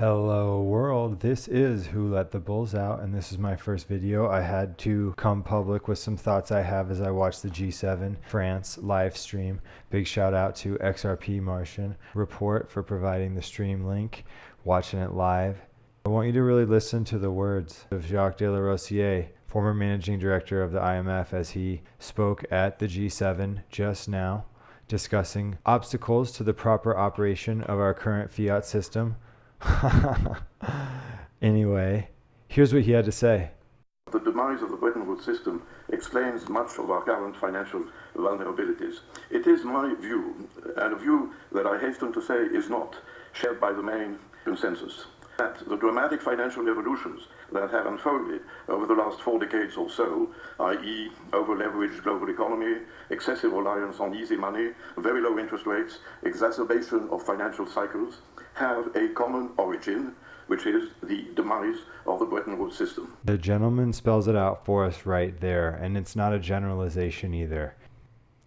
Hello world, this is Who Let the Bulls Out, and this is my first video. I had to come public with some thoughts I have as I watch the G7 France live stream. Big shout out to XRP Martian Report for providing the stream link, watching it live. I want you to really listen to the words of Jacques de Larosie, former Managing Director of the IMF, as he spoke at the G7 just now, discussing obstacles to the proper operation of our current fiat system. Anyway, here's what he had to say. The demise of the Bretton Woods system explains much of our current financial vulnerabilities. It is my view, and a view that I hasten to say is not shared by the main consensus, that the dramatic financial revolutions that have unfolded over the last 4 decades or so, i.e. over-leveraged global economy, excessive reliance on easy money, very low interest rates, exacerbation of financial cycles, have a common origin, which is the demise of the Bretton Woods system. The gentleman spells it out for us right there, and it's not a generalization either.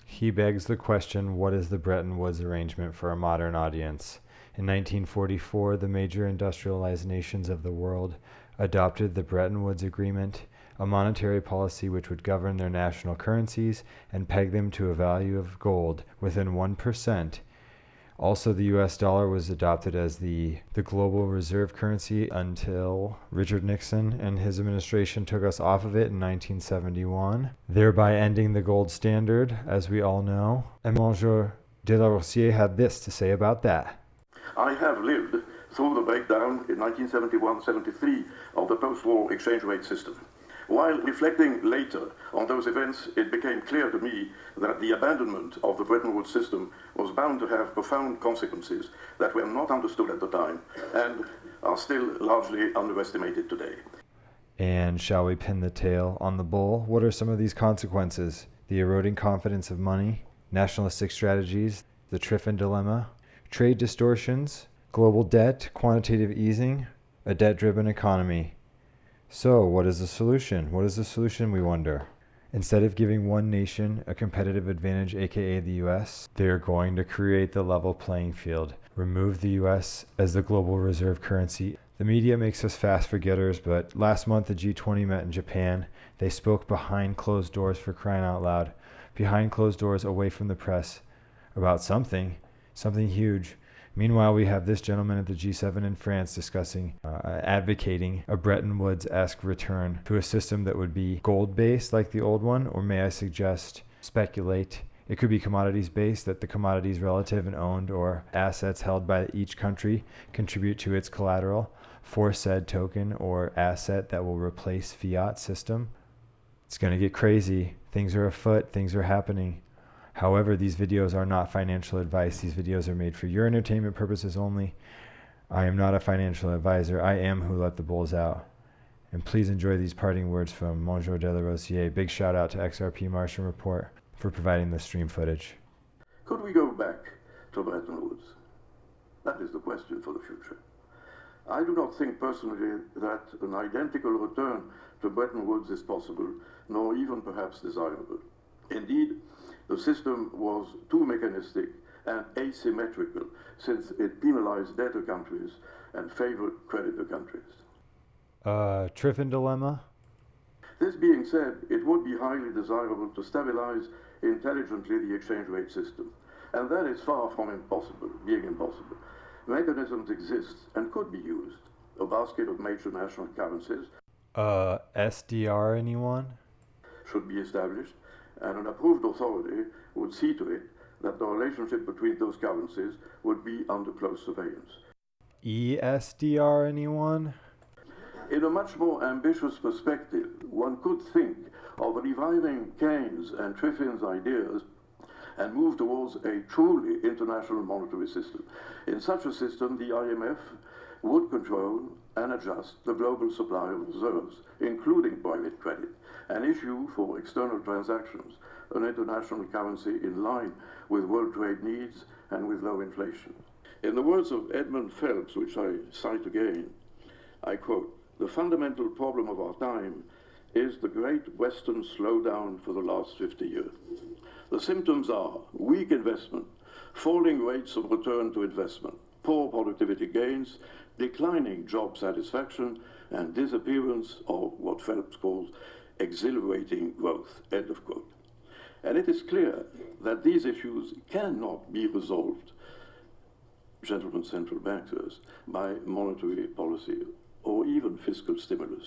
He begs the question, what is the Bretton Woods arrangement for a modern audience? In 1944, the major industrialized nations of the world adopted the Bretton Woods Agreement, a monetary policy which would govern their national currencies and peg them to a value of gold within 1%. Also, the US dollar was adopted as the global reserve currency until Richard Nixon and his administration took us off of it in 1971, thereby ending the gold standard, as we all know. And Jacques de Larosie had this to say about that. I have lived through the breakdown in 1971-73 of the post-war exchange rate system. While reflecting later on those events, it became clear to me that the abandonment of the Bretton Woods system was bound to have profound consequences that were not understood at the time and are still largely underestimated today. And shall we pin the tail on the bull? What are some of these consequences? The eroding confidence of money, nationalistic strategies, the Triffin dilemma, trade distortions, global debt, quantitative easing, a debt-driven economy. So, what is the solution? What is the solution, we wonder? Instead of giving one nation a competitive advantage, aka the US, they're going to create the level playing field, remove the US as the global reserve currency. The media makes us fast forgetters, but last month the G20 met in Japan. They spoke behind closed doors, for crying out loud, behind closed doors, away from the press, about something huge. Meanwhile, we have this gentleman at the G7 in France discussing, advocating a Bretton Woods-esque return to a system that would be gold-based like the old one, or may I suggest speculate. It could be commodities-based, that the commodities relative and owned or assets held by each country contribute to its collateral for said token or asset that will replace fiat system. It's going to get crazy. Things are afoot. Things are happening. However, these videos are not financial advice. These videos are made for your entertainment purposes only. I am not a financial advisor. I am Who Let the Bulls Out. And please enjoy these parting words from Jacques de Larosie. Big shout out to XRP Martian Report for providing the stream footage. Could we go back to Bretton Woods? That is the question for the future. I do not think personally that an identical return to Bretton Woods is possible, nor even perhaps desirable. Indeed, the system was too mechanistic and asymmetrical, since it penalized debtor countries and favored creditor countries. Triffin dilemma? This being said, it would be highly desirable to stabilize intelligently the exchange rate system, and that is far from being impossible. Mechanisms exist and could be used. A basket of major national currencies, SDR anyone? should be established, and an approved authority would see to it that the relationship between those currencies would be under close surveillance. ESDR anyone? In a much more ambitious perspective, one could think of reviving Keynes and Triffin's ideas and move towards a truly international monetary system. In such a system, the IMF would control and adjust the global supply of reserves, including private credit, and issue for external transactions an international currency in line with world trade needs and with low inflation. In the words of Edmund Phelps, which I cite again, I quote, "The fundamental problem of our time is the great Western slowdown for the last 50 years. The symptoms are weak investment, falling rates of return to investment, poor productivity gains, declining job satisfaction, and disappearance of what Phelps calls exhilarating growth, end of quote. And it is clear that these issues cannot be resolved, gentlemen central bankers, by monetary policy or even fiscal stimulus.